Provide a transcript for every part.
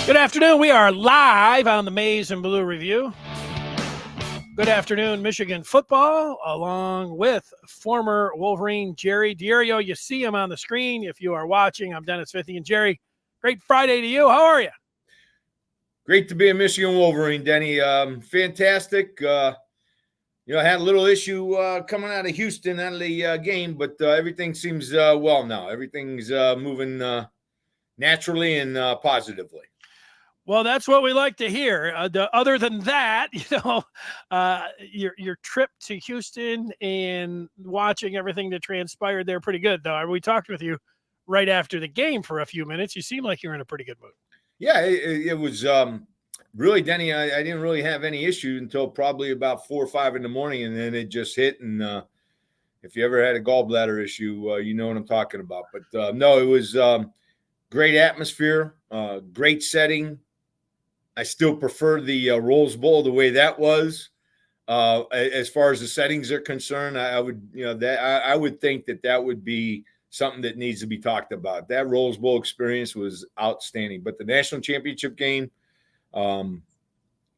Good afternoon. We are live on the Maize and Blue Review. Good afternoon, Michigan football, along with former Wolverine Jerry Diorio. You see him on the screen. If you are watching, I'm Dennis Fithy and Jerry. Great Friday to you. How are you? Great to be a Michigan Wolverine, Denny. Fantastic. I had a little issue coming out of Houston out of the game, but everything seems well now. Everything's moving naturally and positively. Well, that's what we like to hear. Other than that, your trip to Houston and watching everything that transpired there, pretty good, though. We talked with you right after the game for a few minutes. You seem like you're in a pretty good mood. Yeah, it was really, Denny, I didn't really have any issue until probably about 4 or 5 in the morning, and then it just hit. And if you ever had a gallbladder issue, you know what I'm talking about. But no, it was great atmosphere, great setting. I still prefer the Rose Bowl the way that was. As far as the settings are concerned, I would think that would be something that needs to be talked about. That Rose Bowl experience was outstanding. But the national championship game,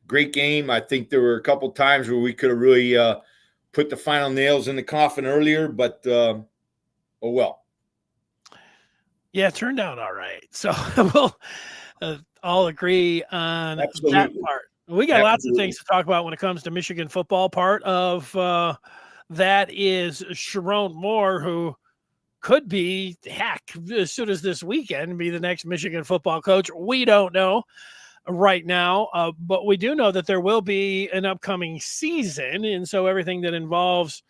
great game. I think there were a couple times where we could have really put the final nails in the coffin earlier, but oh well. Yeah, it turned out all right. So we'll all agree on that part. We got lots of things to talk about when it comes to Michigan football. Part of that is Sherrone Moore, who could be, as soon as this weekend, be the next Michigan football coach. We don't know right now, but we do know that there will be an upcoming season. And so everything that involves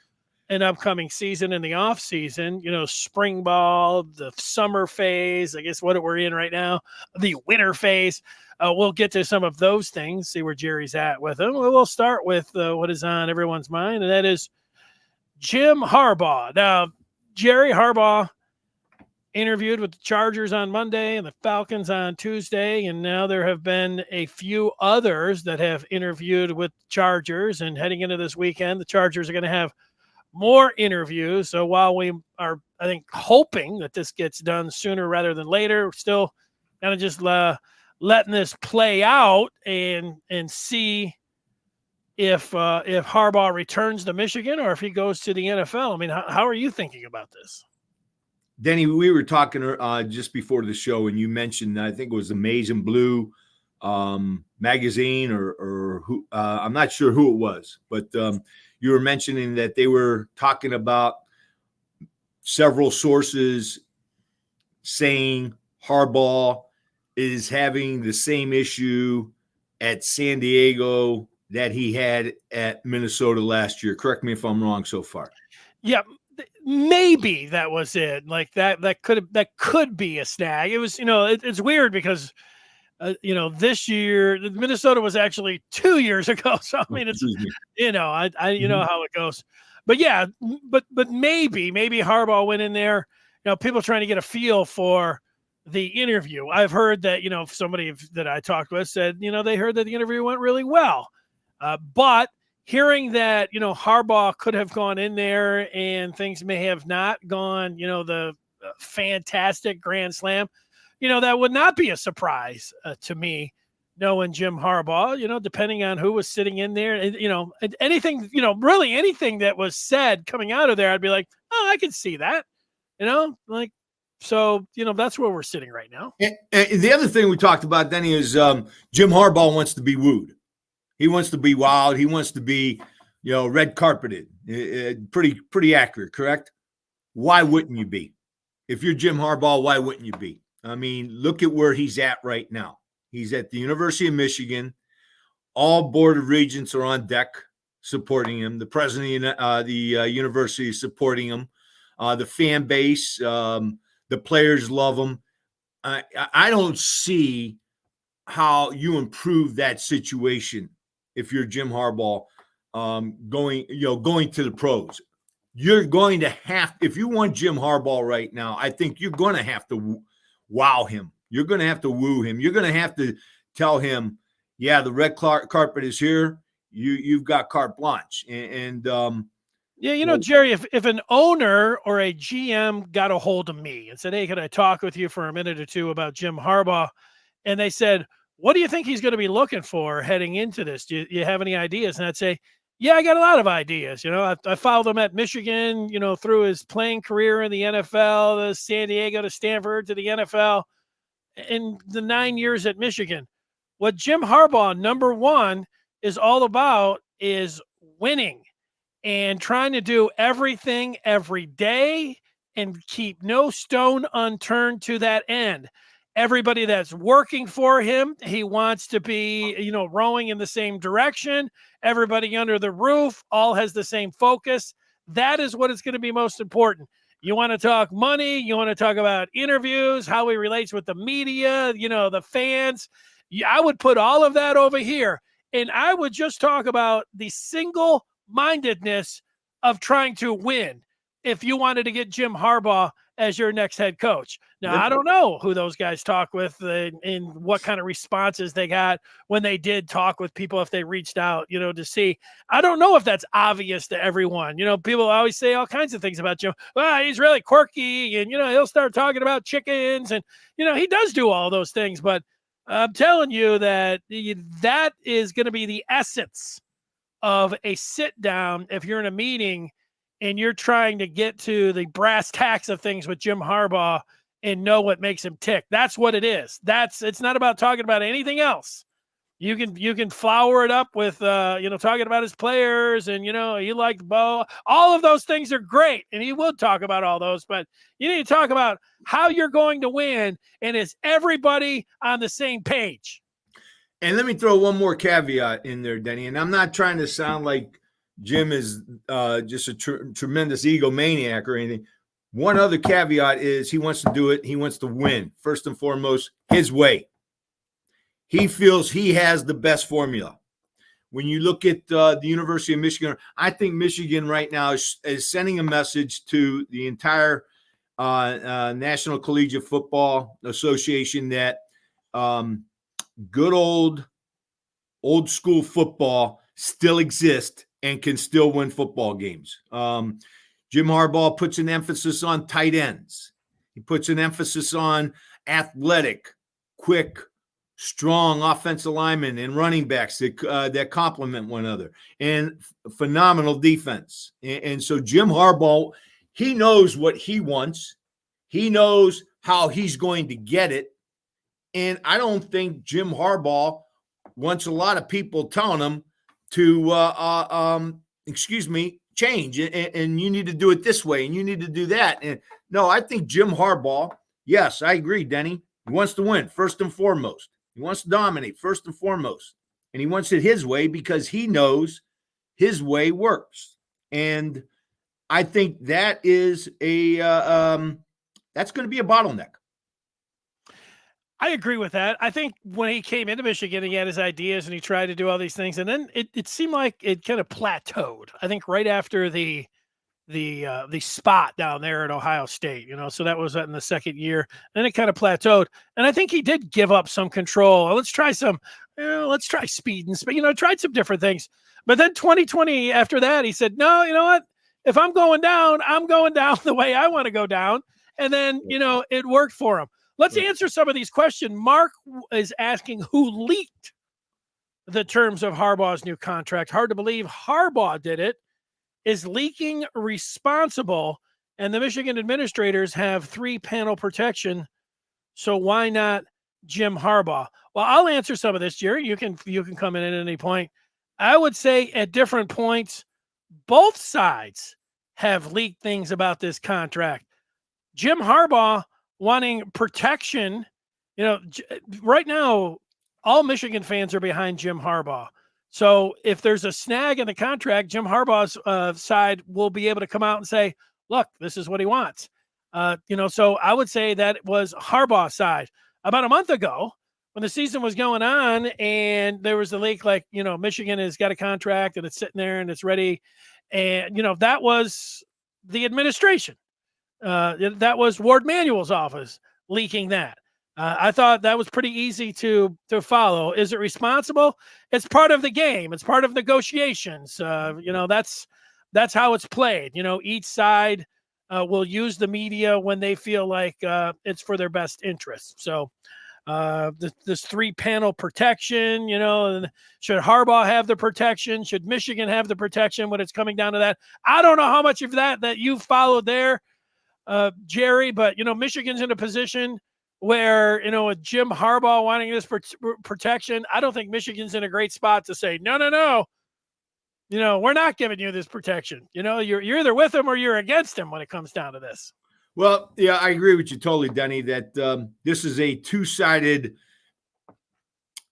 an upcoming season in the off season, spring ball, the summer phase, I guess what we're in right now, the winter phase. We'll get to some of those things, see where Jerry's at with them. We'll start with what is on everyone's mind, and that is Jim Harbaugh. Now, Jerry Harbaugh interviewed with the Chargers on Monday and the Falcons on Tuesday, and now there have been a few others that have interviewed with Chargers, and heading into this weekend, the Chargers are going to have more interviews. So while we are, I think, hoping that this gets done sooner rather than later, we're still kind of just letting this play out and see if Harbaugh returns to Michigan or if he goes to the NFL. I mean, how are you thinking about this? Denny, we were talking just before the show, and you mentioned, I think it was the Maize and Blue magazine or who, I'm not sure who it was, but you were mentioning that they were talking about several sources saying Harbaugh is having the same issue at San Diego that he had at Minnesota last year. Correct me if I'm wrong so far. Yeah, maybe that was it. Like that could be a snag. It was, it's weird because this year Minnesota was actually 2 years ago. So I mean, it's I how it goes. But yeah, but maybe Harbaugh went in there. People trying to get a feel for the interview. I've heard that somebody that I talked with said they heard that the interview went really well. But hearing that Harbaugh could have gone in there and things may have not gone the fantastic grand slam. That would not be a surprise to me, knowing Jim Harbaugh, depending on who was sitting in there, anything, really anything that was said coming out of there, I'd be like, oh, I can see that, so, that's where we're sitting right now. And the other thing we talked about, Denny, is Jim Harbaugh wants to be wooed. He wants to be wild. He wants to be, red carpeted. Pretty accurate, correct? Why wouldn't you be? If you're Jim Harbaugh, why wouldn't you be? I mean, look at where he's at right now. He's at the University of Michigan. All Board of Regents are on deck supporting him. The president of the university is supporting him. The fan base, the players love him. I don't see how you improve that situation if you're Jim Harbaugh going to the pros. You're going to have, if you want Jim Harbaugh right now, I think you're going to have to wow him. You're going to have to woo him. You're going to have to tell him, yeah, the red carpet is here. You've got carte blanche. And Yeah, Jerry, if an owner or a GM got a hold of me and said, hey, can I talk with you for a minute or two about Jim Harbaugh? And they said, what do you think he's going to be looking for heading into this? Do you have any ideas? And I'd say, yeah, I got a lot of ideas. I followed him at Michigan, through his playing career in the NFL, the San Diego to Stanford to the NFL, in the 9 years at Michigan. What Jim Harbaugh, number one, is all about is winning and trying to do everything every day and keep no stone unturned to that end. Everybody that's working for him, he wants to be, rowing in the same direction. Everybody under the roof all has the same focus. That is what is going to be most important. You want to talk money, you want to talk about interviews, how he relates with the media, the fans. I would put all of that over here, and I would just talk about the single-mindedness of trying to win if you wanted to get Jim Harbaugh as your next head coach. Now, I don't know who those guys talk with and what kind of responses they got when they did talk with people, if they reached out, to see. I don't know if that's obvious to everyone. People always say all kinds of things about Jim. Well, he's really quirky, and, he'll start talking about chickens, and, he does do all those things. But I'm telling you that that is going to be the essence of a sit down if you're in a meeting and you're trying to get to the brass tacks of things with Jim Harbaugh and know what makes him tick. That's what it is. It's not about talking about anything else. You can flower it up with, talking about his players and, he liked Bo. All of those things are great, and he will talk about all those, but you need to talk about how you're going to win, and is everybody on the same page? And let me throw one more caveat in there, Denny, and I'm not trying to sound like Jim is just a tremendous egomaniac or anything. One other caveat is he wants to do it. He wants to win, first and foremost, his way. He feels he has the best formula. When you look at the University of Michigan, I think Michigan right now is sending a message to the entire National Collegiate Football Association that good old school football still exists and can still win football games. Jim Harbaugh puts an emphasis on tight ends. He puts an emphasis on athletic, quick, strong offensive linemen and running backs that complement one another, and phenomenal defense. And so Jim Harbaugh, he knows what he wants. He knows how he's going to get it. And I don't think Jim Harbaugh wants a lot of people telling him to, change, and you need to do it this way, and you need to do that. And no, I think Jim Harbaugh, yes, I agree, Denny. He wants to win first and foremost. He wants to dominate first and foremost. And he wants it his way because he knows his way works. And I think that is that's going to be a bottleneck. I agree with that. I think when he came into Michigan, he had his ideas and he tried to do all these things, and then it seemed like it kind of plateaued. I think right after the spot down there at Ohio State, so that was in the second year. Then it kind of plateaued, and I think he did give up some control. Let's try speed and speed. Tried some different things, but then 2020 after that, he said, "No, you know what? If I'm going down the way I want to go down," and then it worked for him. Let's answer some of these questions. Mark is asking who leaked the terms of Harbaugh's new contract. Hard to believe Harbaugh did it. Is leaking responsible? And the Michigan administrators have 3-panel protection, so why not Jim Harbaugh? Well, I'll answer some of this, Jerry. You can come in at any point. I would say at different points, both sides have leaked things about this contract. Jim Harbaugh wanting protection, right now, all Michigan fans are behind Jim Harbaugh. So if there's a snag in the contract, Jim Harbaugh's side will be able to come out and say, look, this is what he wants. So I would say that was Harbaugh's side. About a month ago, when the season was going on and there was the leak, like, Michigan has got a contract and it's sitting there and it's ready. And, that was the administration. That was Ward Manuel's office leaking that. I thought that was pretty easy to follow. Is it responsible? It's part of the game. It's part of negotiations. That's how it's played. Each side will use the media when they feel like it's for their best interest. So this 3-panel protection, and should Harbaugh have the protection? Should Michigan have the protection when it's coming down to that? I don't know how much of that you've followed there, Jerry, but, Michigan's in a position where, with Jim Harbaugh wanting this protection, I don't think Michigan's in a great spot to say, no, we're not giving you this protection. You're either with him or you're against him when it comes down to this. Well, yeah, I agree with you totally, Denny, that this is a two-sided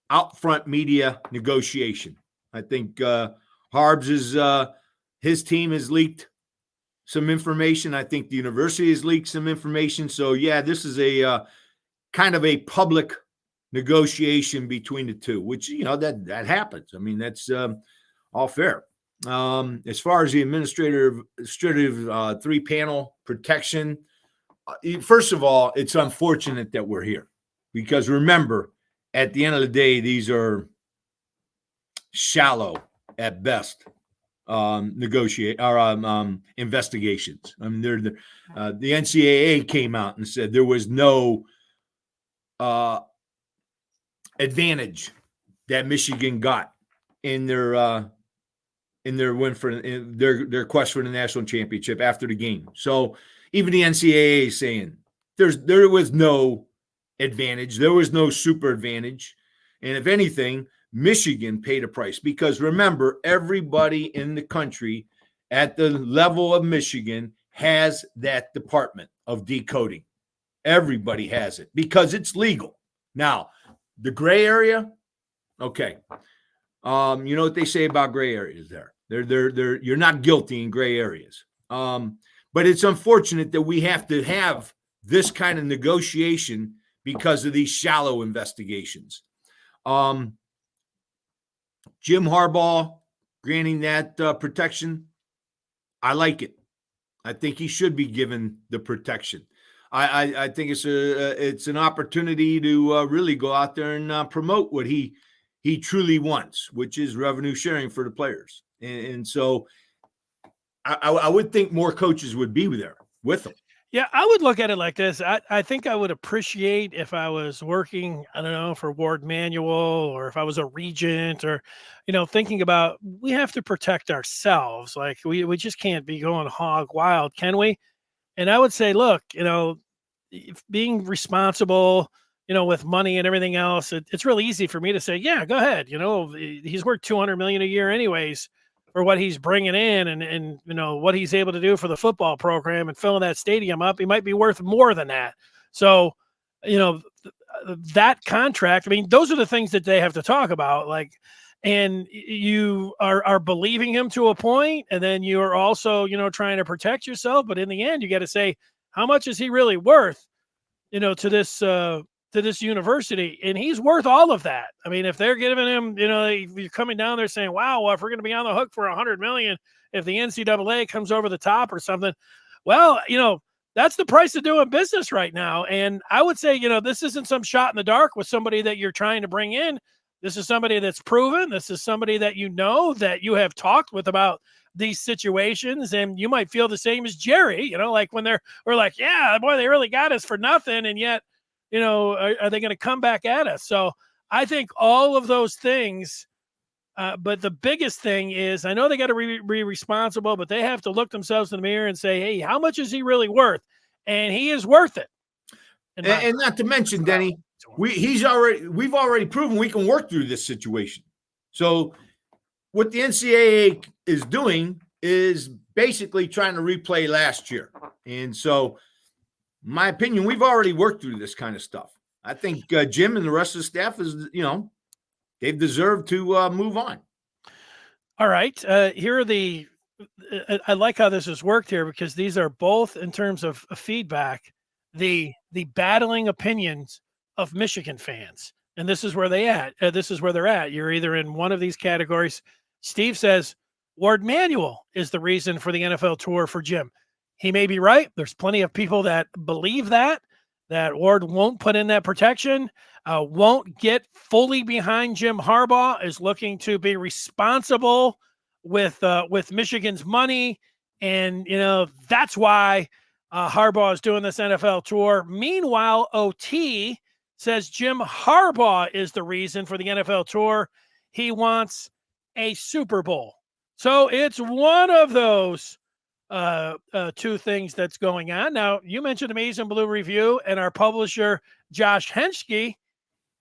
out front media negotiation. I think Harbs his team has leaked some information. I think the university has leaked some information. So, yeah, this is a kind of a public negotiation between the two, which, that happens. I mean, that's all fair. As far as the administrative 3-panel protection, first of all, it's unfortunate that we're here because remember, at the end of the day, these are shallow at best investigations. I mean, the NCAA came out and said there was no advantage that Michigan got in their win for their quest for the national championship after the game. So even the NCAA is saying there was no advantage. There was no super advantage. And if anything, Michigan paid a price because remember, everybody in the country at the level of Michigan has that department of decoding. Everybody has it because it's legal. Now, the gray area, okay. You know what they say about gray areas there. You're not guilty in gray areas. But it's unfortunate that we have to have this kind of negotiation because of these shallow investigations. Jim Harbaugh granting that protection, I like it. I think he should be given the protection. I think it's an opportunity to really go out there and promote what he truly wants, which is revenue sharing for the players. And so I would think more coaches would be there with them. Yeah, I would look at it like this. I think I would appreciate if I was working, I don't know, for Ward Manual or if I was a regent or, thinking about we have to protect ourselves. Like we just can't be going hog wild, can we? And I would say, look, being responsible, with money and everything else, it's really easy for me to say, yeah, go ahead. He's worth $200 million a year anyways for what he's bringing in and what he's able to do for the football program and filling that stadium up. He might be worth more than that. So, that contract, I mean, those are the things that they have to talk about. Like, and you are believing him to a point, and then you are also, trying to protect yourself. But in the end, you got to say, how much is he really worth, to this university? And he's worth all of that. I mean, if they're giving him, you're coming down there saying, wow, well, if we're going to be on the hook for $100 million, if the NCAA comes over the top or something, well, that's the price of doing business right now. And I would say, this isn't some shot in the dark with somebody that you're trying to bring in. This is somebody that's proven. This is somebody that that you have talked with about these situations, and you might feel the same as Jerry, like when we're like, yeah, boy, they really got us for nothing. And yet, are they going to come back at us? So I think all of those things, but the biggest thing is I know they got to be responsible, but they have to look themselves in the mirror and say, hey, how much is he really worth? And he is worth it. And not to mention, Denny, we've already proven we can work through this situation. So what the NCAA is doing is basically trying to replay last year. And so, in my opinion, we've already worked through this kind of stuff. I think Jim and the rest of the staff they've deserved to move on. All right. Here are I like how this has worked here because these are both in terms of feedback, the battling opinions of Michigan fans. And this is where they're at. You're either in one of these categories. Steve says Ward Manual is the reason for the NFL tour for Jim. He may be right. There's plenty of people that believe that Ward won't put in that protection, won't get fully behind Jim Harbaugh, is looking to be responsible with Michigan's money. And, that's why Harbaugh is doing this NFL tour. Meanwhile, OT says Jim Harbaugh is the reason for the NFL tour. He wants a Super Bowl. So it's one of those two things that's going on. Now, you mentioned Amazing Blue Review and our publisher, Josh Henschke.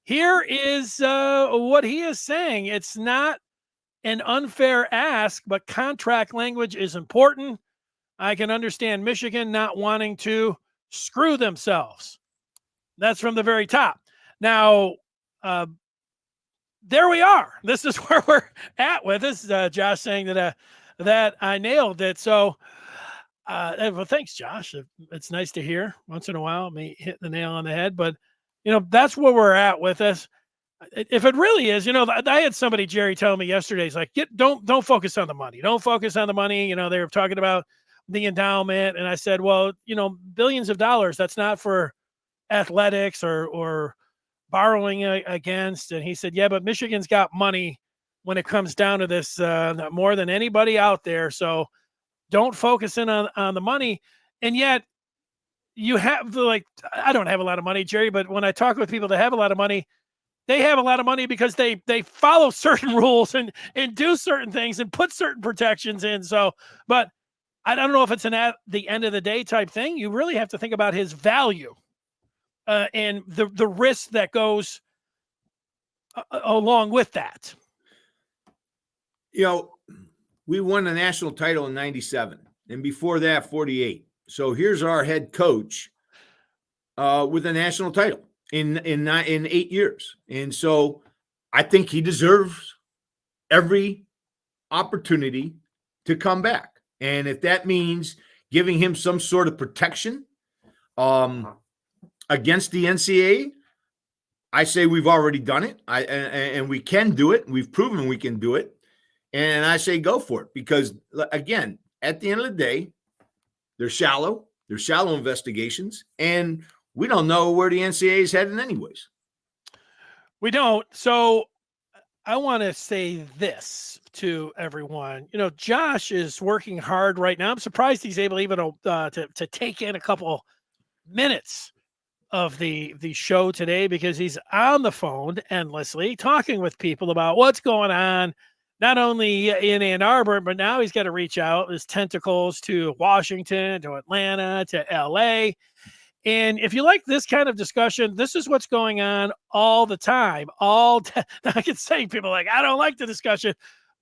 Here is what he is saying. It's not an unfair ask, but contract language is important. I can understand Michigan not wanting to screw themselves. That's from the very top. Now, there we are. This is where we're at with this. Josh saying that I nailed it. So, well, thanks, Josh. It's nice to hear once in a while me hitting the nail on the head. But that's where we're at with this. If it really is, I had somebody, Jerry, tell me yesterday, he's like, don't focus on the money. Don't focus on the money. They were talking about the endowment. And I said, well, billions of dollars, that's not for athletics or borrowing against. And he said, yeah, but Michigan's got money when it comes down to this more than anybody out there. So don't focus in on the money. And yet you have I don't have a lot of money, Jerry, but when I talk with people that have a lot of money, they have a lot of money because they follow certain rules and do certain things and put certain protections in. So, but I don't know if it's an at the end of the day type thing. You really have to think about his value and the risk that goes along with that. We won the national title in 97 and before that 48. So here's our head coach with a national title in 8 years. And so I think he deserves every opportunity to come back. And if that means giving him some sort of protection against the NCAA, I say we've already done it. And we can do it. We've proven we can do it. And I say go for it because, again, at the end of the day, they're shallow. They're shallow investigations. And we don't know where the NCAA is heading anyways. We don't. So I want to say this to everyone. Josh is working hard right now. I'm surprised he's able even to take in a couple minutes of the show today because he's on the phone endlessly talking with people about what's going on, not only in Ann Arbor, but now he's got to reach out his tentacles to Washington, to Atlanta, to LA. And if you like this kind of discussion, this is what's going on all the time. I can say people like, I don't like the discussion.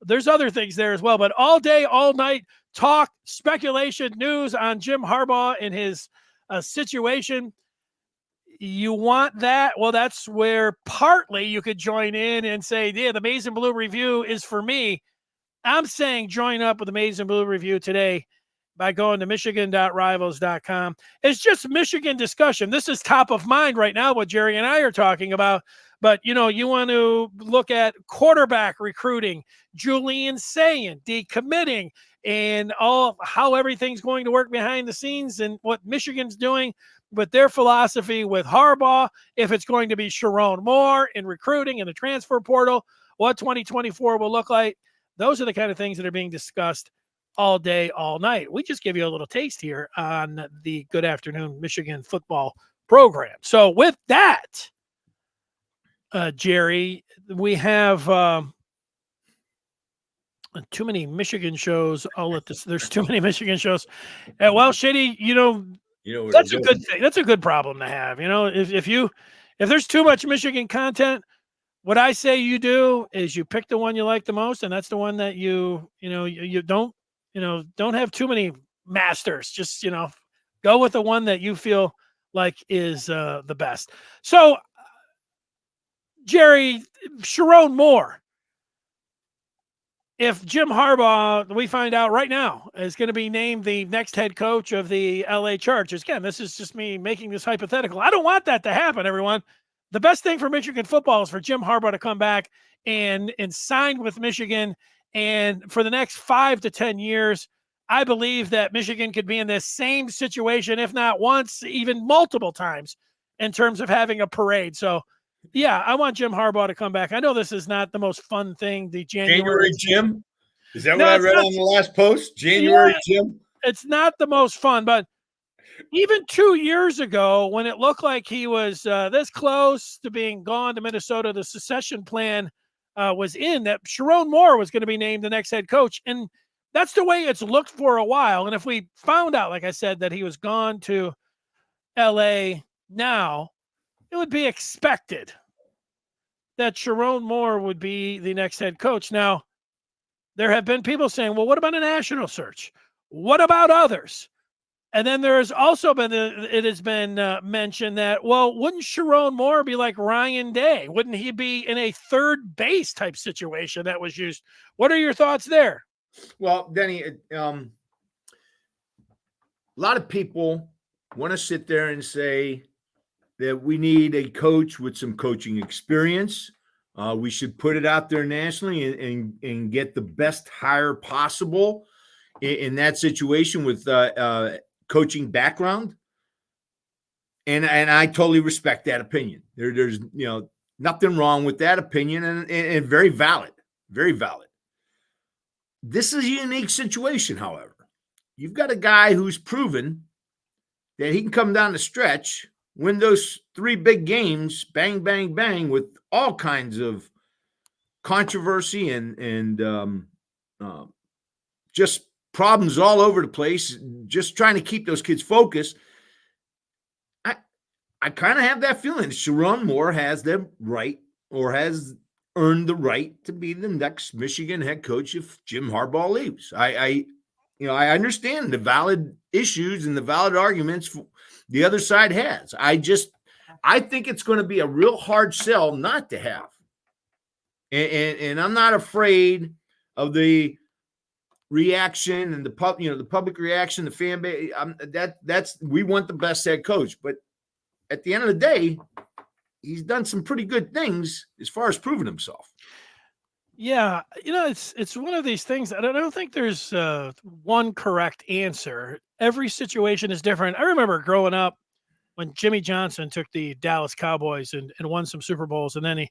There's other things there as well, but all day, all night, talk, speculation, news on Jim Harbaugh and his situation. You want that? Well, that's where partly you could join in and say, yeah, the Amazing Blue Review is for me. I'm saying join up with Amazing Blue Review today by going to michigan.rivals.com. It's just Michigan discussion. This is top of mind right now, what Jerry and I are talking about. But, you want to look at quarterback recruiting, Julian Sayin, decommitting, and how everything's going to work behind the scenes and what Michigan's doing with their philosophy with Harbaugh, if it's going to be Sherrone Moore in recruiting and the transfer portal, what 2024 will look like. Those are the kind of things that are being discussed all day, all night. We just give you a little taste here on the Good Afternoon Michigan football program. So with that, Jerry, we have too many Michigan shows. There's too many Michigan shows. Well, Shady, that's a good thing. That's a good problem to have. If there's too much Michigan content, what I say you do is you pick the one you like the most, and that's the one that you don't have too many masters. Just go with the one that you feel like is the best. So, Jerry, Sherrone Moore. If Jim Harbaugh, we find out right now, is going to be named the next head coach of the LA Chargers. Again, this is just me making this hypothetical. I don't want that to happen, everyone. The best thing for Michigan football is for Jim Harbaugh to come back and sign with Michigan. And for the next 5 to 10 years, I believe that Michigan could be in this same situation, if not once, even multiple times, in terms of having a parade. So, yeah, I want Jim Harbaugh to come back. I know this is not the most fun thing. The January Jim? Is that what I read on the last post? January Jim? It's not the most fun, but even 2 years ago, when it looked like he was this close to being gone to Minnesota, the succession plan was in that Sherrone Moore was going to be named the next head coach. And that's the way it's looked for a while. And if we found out, like I said, that he was gone to LA now, it would be expected that Sherrone Moore would be the next head coach. Now, there have been people saying, well, what about a national search? What about others? And then there's also been, it has been mentioned that, well, wouldn't Sherrone Moore be like Ryan Day? Wouldn't he be in a third base type situation that was used? What are your thoughts there? Well, Denny, a lot of people want to sit there and say that we need a coach with some coaching experience. We should put it out there nationally and get the best hire possible in that situation with coaching background. And I totally respect that opinion. There's nothing wrong with that opinion, and very valid, very valid. This is a unique situation, however. You've got a guy who's proven that he can come down the stretch, win those 3 big games, bang, bang, bang, with all kinds of controversy and just problems all over the place, just trying to keep those kids focused. I kind of have that feeling Sherrone Moore has the right, or has earned the right, to be the next Michigan head coach if Jim Harbaugh leaves. I understand the valid issues and the valid arguments the other side has. I think it's going to be a real hard sell not to have. And I'm not afraid of the reaction and the public reaction, the fan base. That's we want the best head coach, but at the end of the day, he's done some pretty good things as far as proving himself. Yeah, it's one of these things. I don't think there's one correct answer. Every situation is different. I remember growing up when Jimmy Johnson took the Dallas Cowboys and won some Super Bowls, and then he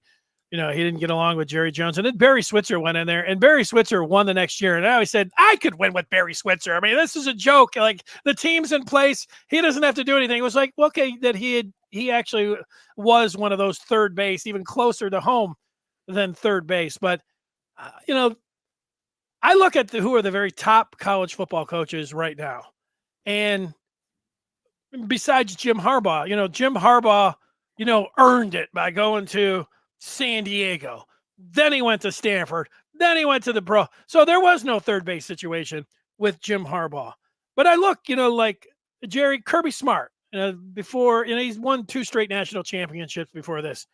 didn't get along with Jerry Jones, and then Barry Switzer went in there, and Barry Switzer won the next year. And I always said, I could win with Barry Switzer. I mean, this is a joke. Like, the team's in place, he doesn't have to do anything. It was like, okay, that he actually was one of those third base, even closer to home than third base. But I look at who are the very top college football coaches right now, and besides Jim Harbaugh, Jim Harbaugh, earned it by going to San Diego. Then he went to Stanford. Then he went to the pro. So there was no third base situation with Jim Harbaugh. But I look, like Kirby Smart, before, he's won 2 straight national championships before this.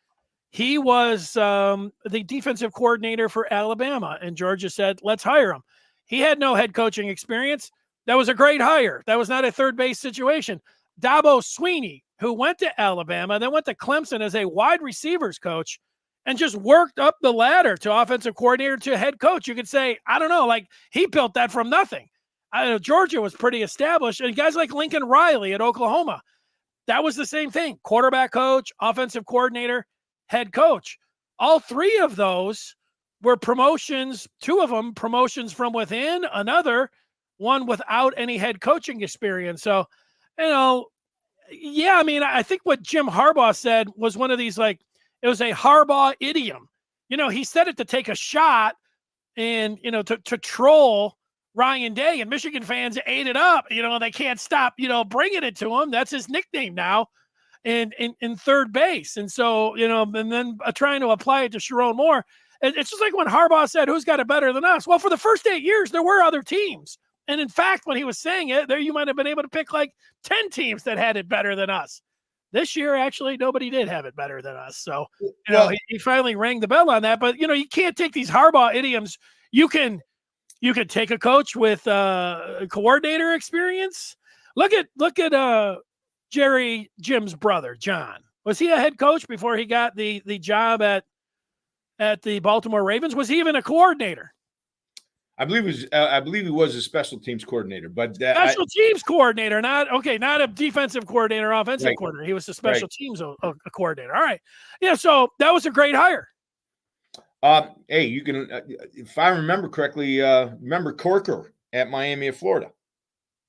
He was the defensive coordinator for Alabama, and Georgia said, let's hire him. He had no head coaching experience. That was a great hire. That was not a third base situation. Dabo Swinney, who went to Alabama, then went to Clemson as a wide receivers coach, and just worked up the ladder to offensive coordinator to head coach. You could say, I don't know, like, he built that from nothing. I know Georgia was pretty established, and guys like Lincoln Riley at Oklahoma, that was the same thing. Quarterback coach, offensive coordinator, head coach. All 3 of those were promotions, 2 of them promotions from within, another one without any head coaching experience. So, yeah, I mean, I think what Jim Harbaugh said was one of these, like, it was a Harbaugh idiom. He said it to take a shot and, to troll Ryan Day, and Michigan fans ate it up, and they can't stop, bringing it to him. That's his nickname now in third base. And so, and then trying to apply it to Sherrone Moore. It's just like when Harbaugh said, who's got it better than us? Well, for the first 8 years, there were other teams. And in fact, when he was saying it, there you might have been able to pick like 10 teams that had it better than us. This year, actually, nobody did have it better than us. So, he finally rang the bell on that. But, you can't take these Harbaugh idioms. You can take a coach with coordinator experience. Look at Jim's brother, John. Was he a head coach before he got the job at the Baltimore Ravens? Was he even a coordinator? I believe he was a special teams coordinator, but special teams coordinator, not a defensive coordinator, offensive coordinator. He was the special teams coordinator. All right, yeah. So that was a great hire. Hey, you can, if I remember correctly, remember Corker at Miami of Florida.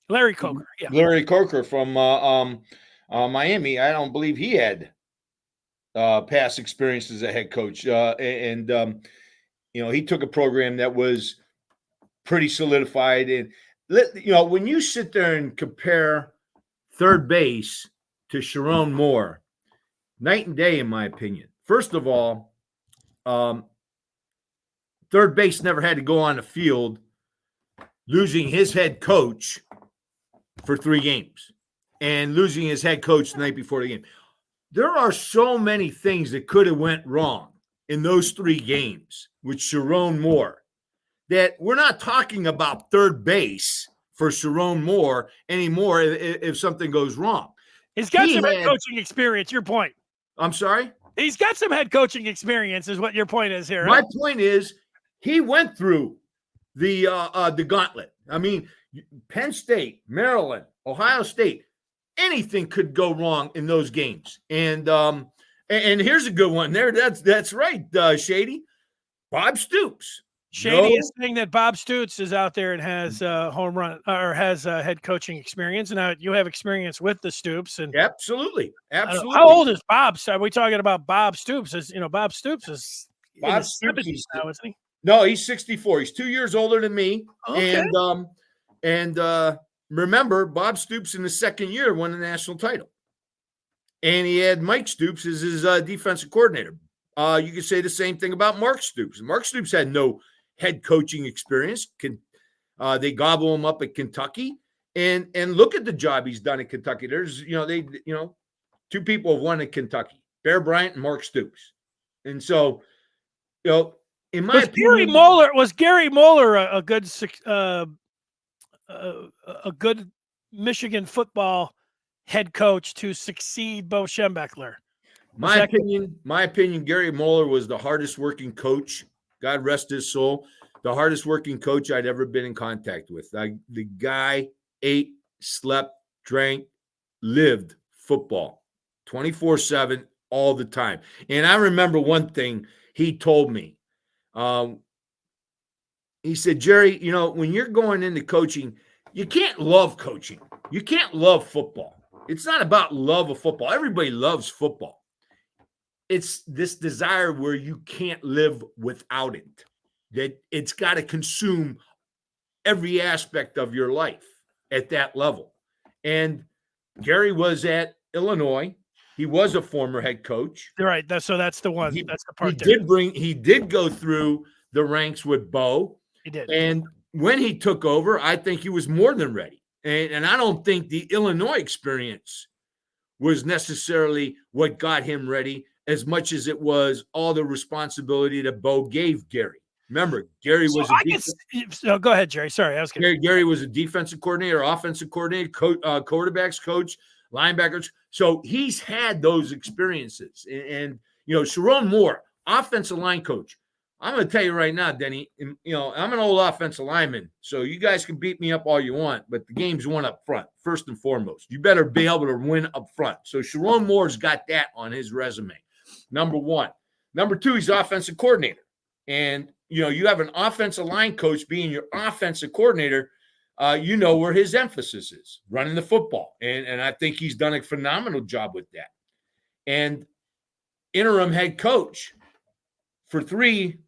Larry Coker. Yeah. Larry Coker from Miami. I don't believe he had past experience as a head coach. He took a program that was pretty solidified. And, when you sit there and compare third base to Sherrone Moore, night and day, in my opinion. First of all, third base never had to go on the field losing his head coach for 3 games and losing his head coach the night before the game. There are so many things that could have went wrong in those 3 games with Sherrone Moore that we're not talking about third base for Sherrone Moore anymore if something goes wrong. He's got some head coaching experience, your point. I'm sorry? He's got some head coaching experience is what your point is here. My point is he went through the gauntlet. I mean, Penn State, Maryland, Ohio State, anything could go wrong in those games. And here's a good one there. That's right, Shady. Bob Stoops. Shady is saying that Bob Stoops is out there and has home run or has head coaching experience. Now you have experience with the Stoops, and absolutely. How old is Bob? Are we talking about Bob Stoops? Bob Stoops is in his 70s now, isn't he? No, he's 64. He's 2 years older than me. Okay. And remember, Bob Stoops in the second year won the national title, and he had Mike Stoops as his defensive coordinator. You could say the same thing about Mark Stoops. Mark Stoops had no head coaching experience. They gobble him up at Kentucky, and look at the job he's done at Kentucky. There's 2 people have won at Kentucky: Bear Bryant and Mark Stoops. And so, in my opinion, was Gary Moeller a good Michigan football head coach to succeed Bo Schembechler? My opinion, Gary Moeller was the hardest working coach. God rest his soul. The hardest working coach I'd ever been in contact with. The guy ate, slept, drank, lived football 24/7 all the time. And I remember one thing he told me. He said, Jerry, when you're going into coaching, you can't love coaching. You can't love football. It's not about love of football. Everybody loves football. It's this desire where you can't live without it, that it's got to consume every aspect of your life at that level. And Gary was at Illinois. He was a former head coach. You're right. That's the one. That's the part. He did go through the ranks with Bo. He did. And when he took over, I think he was more than ready. And I don't think the Illinois experience was necessarily what got him ready as much as it was all the responsibility that Bo gave Gary. Remember, Gary was go ahead, Jerry. Sorry, I was kidding. Gary was a defensive coordinator, offensive coordinator, quarterbacks coach, linebackers. So he's had those experiences. And Sherrone Moore, offensive line coach. I'm going to tell you right now, Denny, I'm an old offensive lineman, so you guys can beat me up all you want, but the game's won up front, first and foremost. You better be able to win up front. So Sherrone Moore's got that on his resume, number 1. Number 2, he's offensive coordinator. And, you have an offensive line coach being your offensive coordinator, where his emphasis is, running the football. And I think he's done a phenomenal job with that. And interim head coach for 2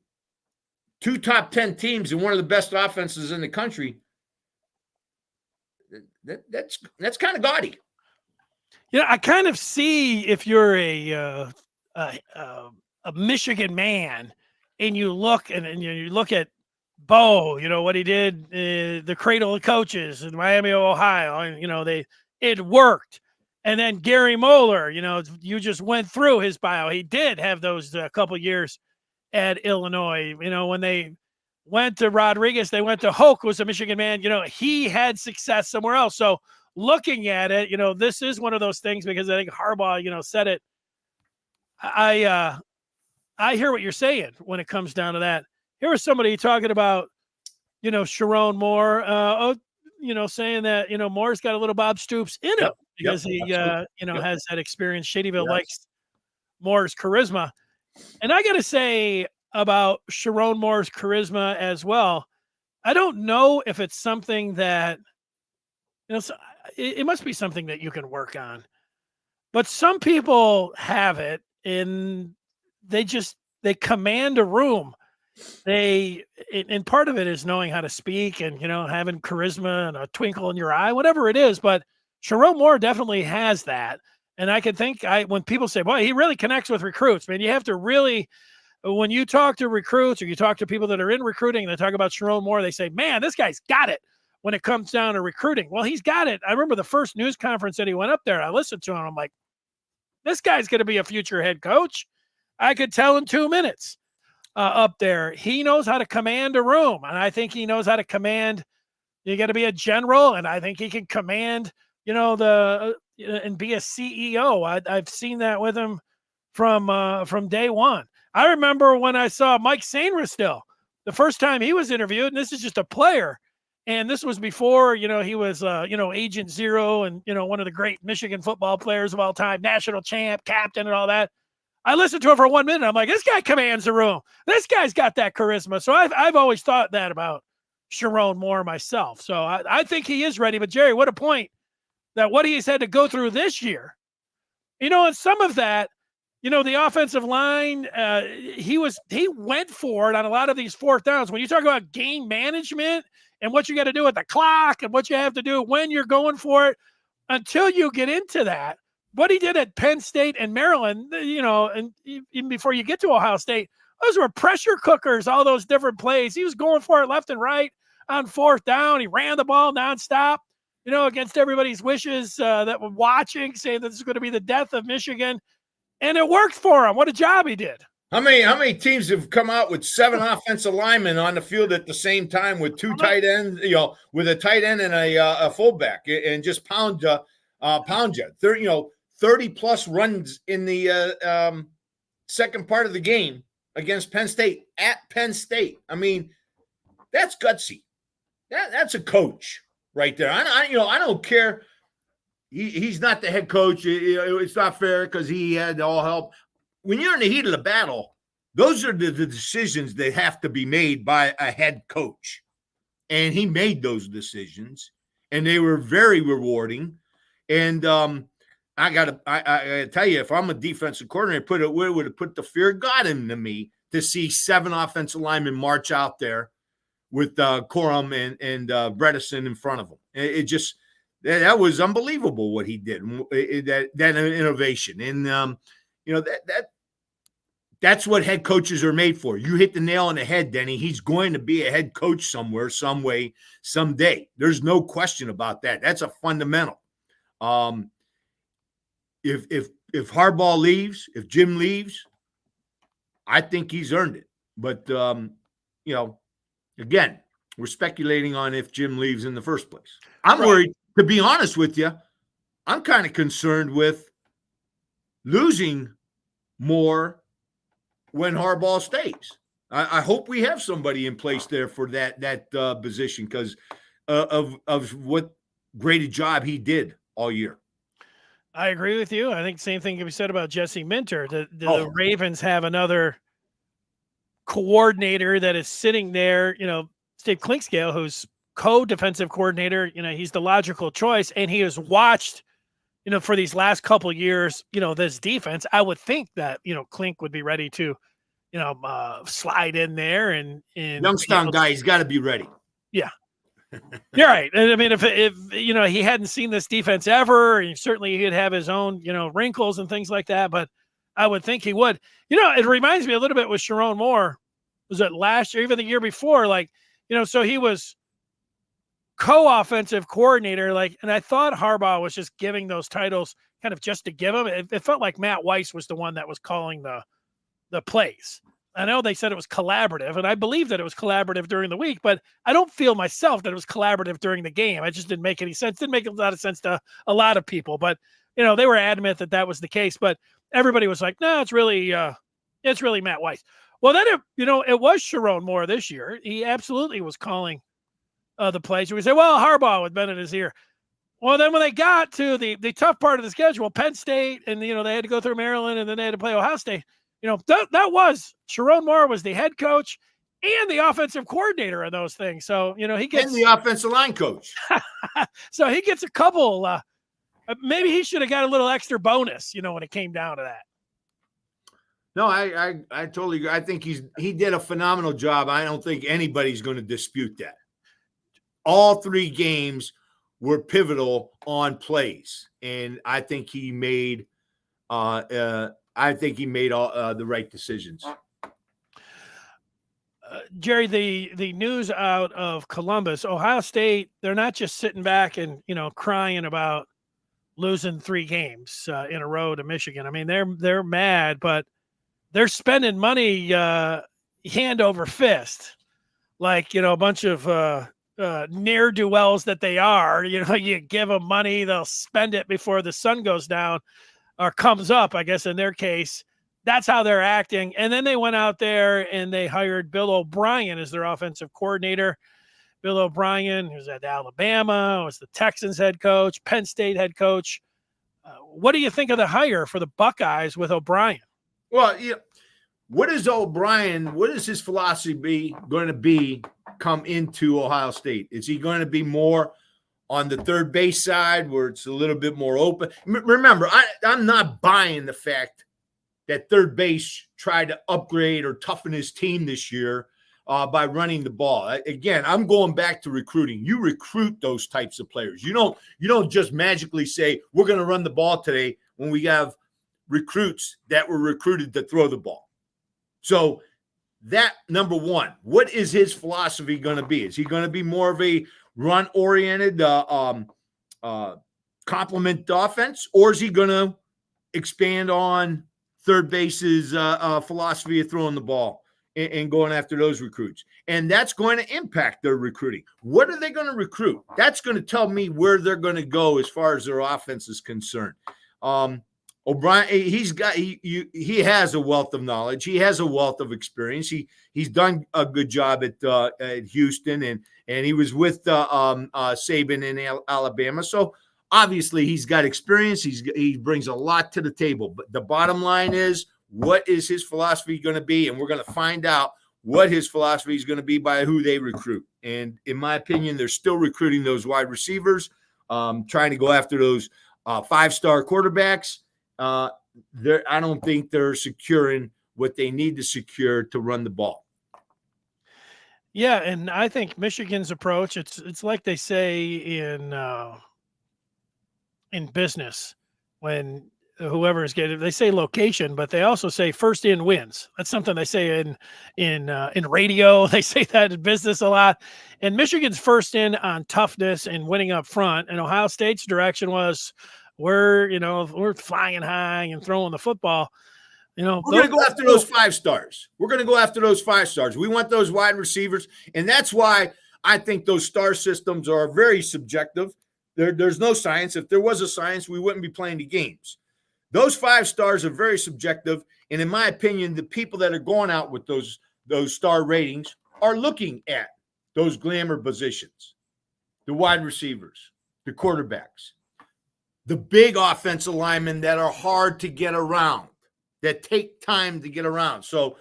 top 10 teams and one of the best offenses in the country. That's kind of gaudy. I kind of see if you're a Michigan man and you look you look at Bo, what he did, the cradle of coaches in Miami, Ohio, and it worked. And then Gary Moeller, you just went through his bio. He did have those couple years at Illinois. When they went to Rodriguez, they went to Hoke, was a Michigan man. He had success somewhere else. So looking at it, this is one of those things because I think Harbaugh, said it. I hear what you're saying when it comes down to that. Here was somebody talking about, Sherrone Moore, saying that, Moore's got a little Bob Stoops in him because he, has that experience. Shadyville likes Moore's charisma. And I got to say about Sherrone Moore's charisma as well, I don't know if it's something that So it must be something that you can work on. But some people have it, and they command a room. And part of it is knowing how to speak and, having charisma and a twinkle in your eye, whatever it is. But Sherrone Moore definitely has that. And I can think when people say, boy, he really connects with recruits, man, you have to really, when you talk to recruits or you talk to people that are in recruiting, they talk about Sherrone Moore, they say, man, this guy's got it when it comes down to recruiting. Well, he's got it. I remember the first news conference that he went up there. I listened to him. I'm like, this guy's going to be a future head coach. I could tell in 2 minutes. Up there, he knows how to command a room, and I think he knows how to command. You got to be a general, and I think he can command, and be a CEO. I've seen that with him from day one. I remember when I saw Mike Sainristil the first time he was interviewed, and this is just a player, and this was before he was Agent Zero and one of the great Michigan football players of all time, national champ, captain, and all that. I listened to him for 1 minute. I'm like, this guy commands the room. This guy's got that charisma. So I've always thought that about Sherrone Moore myself. So I think he is ready. But Jerry, what a point that what he's had to go through this year. And some of that, the offensive line, he went for it on a lot of these fourth downs. When you talk about game management and what you got to do with the clock and what you have to do when you're going for it, until you get into that, what he did at Penn State and Maryland, and even before you get to Ohio State, those were pressure cookers, all those different plays. He was going for it left and right on fourth down. He ran the ball nonstop, against everybody's wishes that were watching, saying that this is going to be the death of Michigan. And it worked for him. What a job he did. How many teams have come out with 7 offensive linemen on the field at the same time with 2 tight ends, with a tight end and a fullback, and just pound you. 30-plus runs in the second part of the game against Penn State at Penn State. I mean, that's gutsy. That's a coach right there. I don't care. He's not the head coach. It's not fair because he had all help. When you're in the heat of the battle, those are the decisions that have to be made by a head coach. And he made those decisions, and they were very rewarding. And I gotta tell you, if I'm a defensive coordinator, it would have put the fear of God into me to see 7 offensive linemen march out there with Corum and Bredesen in front of them. That was unbelievable what he did. That innovation, and that's what head coaches are made for. You hit the nail on the head, Denny. He's going to be a head coach somewhere, some way, someday. There's no question about that. That's a fundamental. If Harbaugh leaves, if Jim leaves, I think he's earned it. But again, we're speculating on if Jim leaves in the first place. I'm worried, to be honest with you. I'm kind of concerned with losing more when Harbaugh stays. I hope we have somebody in place there for that position because of what great a job he did all year. I agree with you. I think the same thing can be said about Jesse Minter. The Ravens have another coordinator that is sitting there, Steve Clinkscale, who's co-defensive coordinator. He's the logical choice, and he has watched, for these last couple of years, this defense. I would think that, Klink would be ready to, slide in there and Youngstown guy, he's got to be ready. Yeah. You're right. And I mean, if he hadn't seen this defense ever, and certainly he'd have his own, wrinkles and things like that, but I would think he would. It reminds me a little bit with Sherrone Moore. Was it last year, even the year before? So he was co-offensive coordinator, and I thought Harbaugh was just giving those titles kind of just to give them. It felt like Matt Weiss was the one that was calling the plays. I know they said it was collaborative, and I believe that it was collaborative during the week, but I don't feel myself that it was collaborative during the game. It just didn't make any sense. Didn't make a lot of sense to a lot of people, but they were adamant that was the case. But everybody was like, "No, it's really Matt Weiss." Well, then it was Sherrone Moore this year. He absolutely was calling the plays. We say, "Well, Harbaugh with Bennett in his ear." Well, then when they got to the tough part of the schedule, Penn State, and they had to go through Maryland, and then they had to play Ohio State. That was Sherrone Moore was the head coach and the offensive coordinator of those things. So, he gets and the offensive line coach. So he gets a couple. Maybe he should have got a little extra bonus, when it came down to that. No, I totally agree. I think he did a phenomenal job. I don't think anybody's going to dispute that. All 3 games were pivotal on plays, and I think he made all the right decisions. Jerry, the news out of Columbus, Ohio State, they're not just sitting back and crying about losing 3 games in a row to Michigan. I mean, they're mad, but they're spending money hand over fist, like a bunch of ne'er-do-wells that they are. You give them money, they'll spend it before the sun goes down or comes up, I guess in their case. That's how they're acting. And then they went out there and they hired Bill O'Brien as their offensive coordinator. Bill O'Brien, who's at Alabama, was the Texans head coach, Penn State head coach. What do you think of the hire for the Buckeyes with O'Brien? Well, what is his philosophy going to be come into Ohio State? Is he going to be more on the third base side where it's a little bit more open? Remember, I'm not buying the fact that third base tried to upgrade or toughen his team this year by running the ball. Again, I'm going back to recruiting. You recruit those types of players. You don't just magically say, we're going to run the ball today when we have recruits that were recruited to throw the ball. So that, number one, what is his philosophy going to be? Is he going to be more of a run-oriented complement offense, or is he going to expand on third base's philosophy of throwing the ball and going after those recruits? And that's going to impact their recruiting. What are they going to recruit? That's going to tell me where they're going to go as far as their offense is concerned. O'Brien, he has a wealth of knowledge. He has a wealth of experience. He's done a good job at Houston, and he was with Saban in Alabama. So obviously he's got experience. He brings a lot to the table. But the bottom line is, what is his philosophy going to be? And we're going to find out what his philosophy is going to be by who they recruit. And in my opinion, they're still recruiting those wide receivers, trying to go after those 5-star quarterbacks. I don't think they're securing what they need to secure to run the ball. Yeah, and I think Michigan's approach, it's like they say in business, when whoever is getting, they say location, but they also say first in wins. That's something they say in radio. They say that in business a lot. And Michigan's first in on toughness and winning up front. And Ohio State's direction was, we're flying high and throwing the football. We're going to go after those 5 stars. We're going to go after those 5 stars. We want those wide receivers. And that's why I think those star systems are very subjective. There's no science. If there was a science, we wouldn't be playing the games. Those 5 stars are very subjective. And in my opinion, the people that are going out with those star ratings are looking at those glamour positions, the wide receivers, the quarterbacks, the big offensive linemen that are hard to get around, that take time to get around. So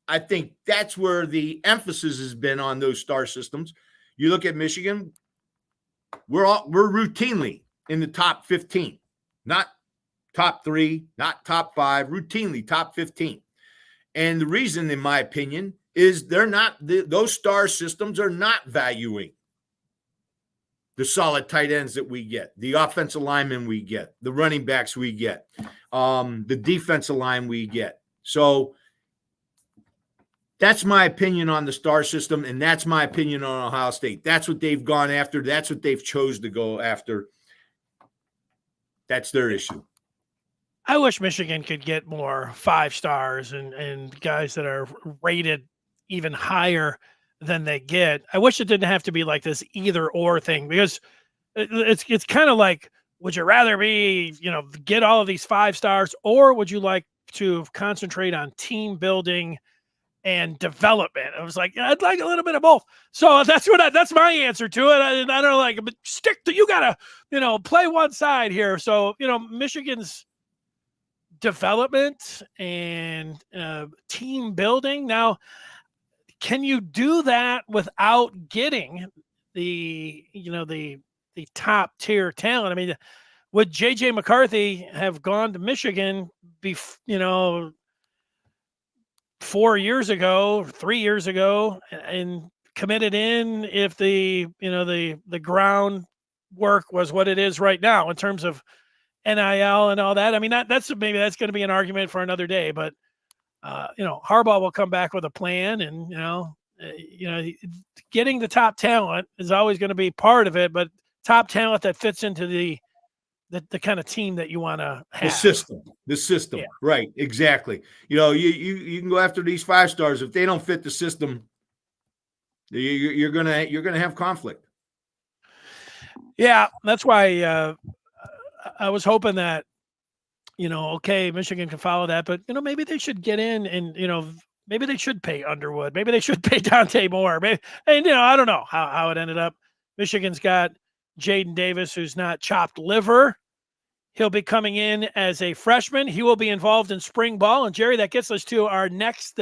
I think that's where the emphasis has been on those star systems. You look at Michigan, we're routinely in the top 15, not top 3, not top 5, routinely top 15. And the reason, in my opinion, is those star systems are not valuing the solid tight ends that we get, the offensive linemen we get, the running backs we get, the defensive line we get. So that's my opinion on the star system, and that's my opinion on Ohio State. That's what they've gone after. That's what they've chose to go after. That's their issue. I wish Michigan could get more 5 stars and guys that are rated even higher than they get. I wish it didn't have to be like this either or thing, because it's kind of like, would you rather be, get all of these 5 stars, or would you like to concentrate on team building and development? I was like, I'd like a little bit of both. So that's my answer to it. I don't but you gotta, play one side here. So, Michigan's development and team building. Now, can you do that without getting the top tier talent? I mean, would JJ McCarthy have gone to Michigan 4 years ago, 3 years ago, and committed in if the groundwork was what it is right now in terms of NIL and all that? I mean, that's going to be an argument for another day, but Harbaugh will come back with a plan, and getting the top talent is always going to be part of it, but top talent that fits into the kind of team that you want to have. The system. Yeah. Right. Exactly. You can go after these 5 stars. If they don't fit the system, you're going to have conflict. Yeah. That's why I was hoping that, okay, Michigan can follow that, but maybe they should get in and, maybe they should pay Underwood. Maybe they should pay Dante Moore. Maybe, and, I don't know how it ended up. Michigan's got Jaden Davis, who's not chopped liver. He'll be coming in as a freshman. He will be involved in spring ball. And Jerry, that gets us to our next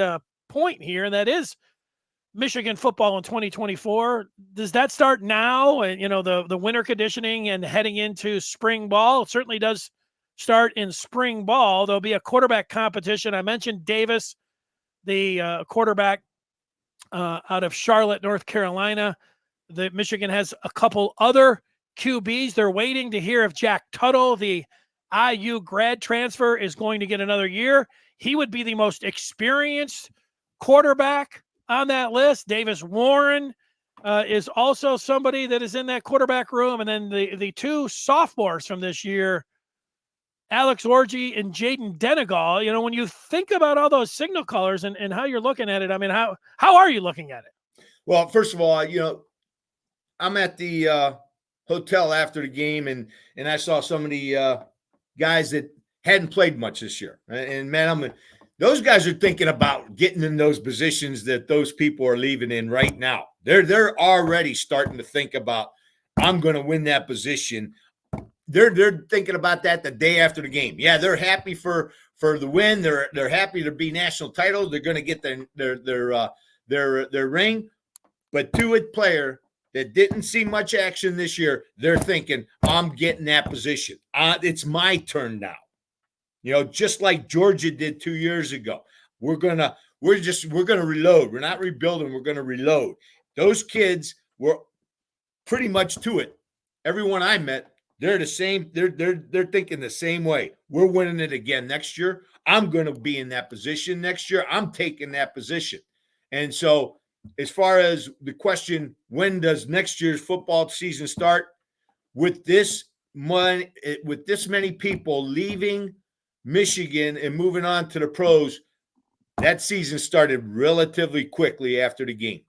point here, and that is Michigan football in 2024. Does that start now? And the winter conditioning and heading into spring ball. It certainly does start in spring ball. There'll be a quarterback competition. I mentioned Davis, the quarterback out of Charlotte, North Carolina. The Michigan has a couple other QBs. They're waiting to hear if Jack Tuttle, the IU grad transfer, is going to get another year. He would be the most experienced quarterback on that list. Davis Warren is also somebody that is in that quarterback room. And then the 2 sophomores from this year, Alex Orji and Jaden Denegal. When you think about all those signal colors and how you're looking at it, I mean, how are you looking at it? Well, first of all, I'm at the hotel after the game, and I saw some of the guys that hadn't played much this year. And man, those guys are thinking about getting in those positions that those people are leaving in right now. They're already starting to think about, I'm going to win that position. They're thinking about that the day after the game. Yeah, they're happy for the win. They're happy to be national titles. They're going to get their ring. But to a player that didn't see much action this year, they're thinking, I'm getting that position. It's my turn now. Just like Georgia did 2 years ago. We're gonna reload. We're not rebuilding. We're gonna reload. Those kids were pretty much to it. Everyone I met, they're the same. They're thinking the same way. We're winning it again next year. I'm going to be in that position next year. I'm taking that position. And so, as far as the question, when does next year's football season start? With this many people leaving Michigan and moving on to the pros, that season started relatively quickly after the game.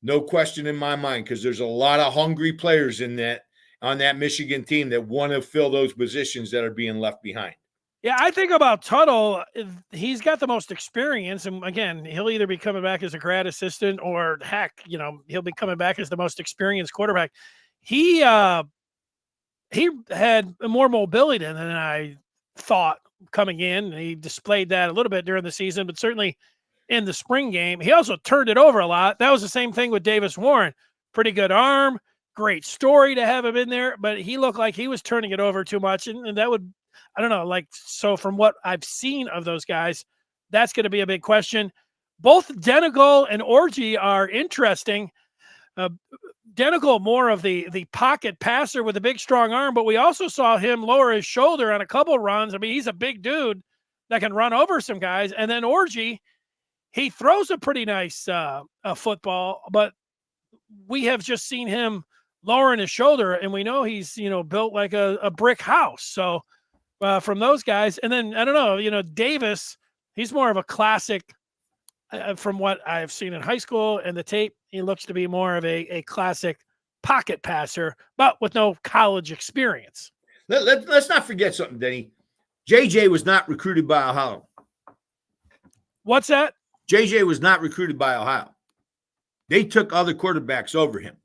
No question in my mind, because there's a lot of hungry players on that Michigan team that want to fill those positions that are being left behind. Yeah, I think about Tuttle. He's got the most experience. And again, he'll either be coming back as a grad assistant or heck, he'll be coming back as the most experienced quarterback. He had more mobility than I thought coming in. He displayed that a little bit during the season, but certainly in the spring game, he also turned it over a lot. That was the same thing with Davis Warren. Pretty good arm, great story to have him in there, but he looked like he was turning it over too much. And that would, I don't know, so from what I've seen of those guys, that's going to be a big question. Both Denegal and Orji are interesting. Denegal, more of the pocket passer with a big, strong arm, but we also saw him lower his shoulder on a couple runs. I mean, he's a big dude that can run over some guys. And then Orji, he throws a pretty nice football, but we have just seen him lowering his shoulder, and we know he's, built like a brick house. So from those guys, and then, I don't know, Davis, he's more of a classic from what I've seen in high school and the tape. He looks to be more of a classic pocket passer, but with no college experience. Let's not forget something, Denny. JJ was not recruited by Ohio. What's that? JJ was not recruited by Ohio. They took other quarterbacks over him.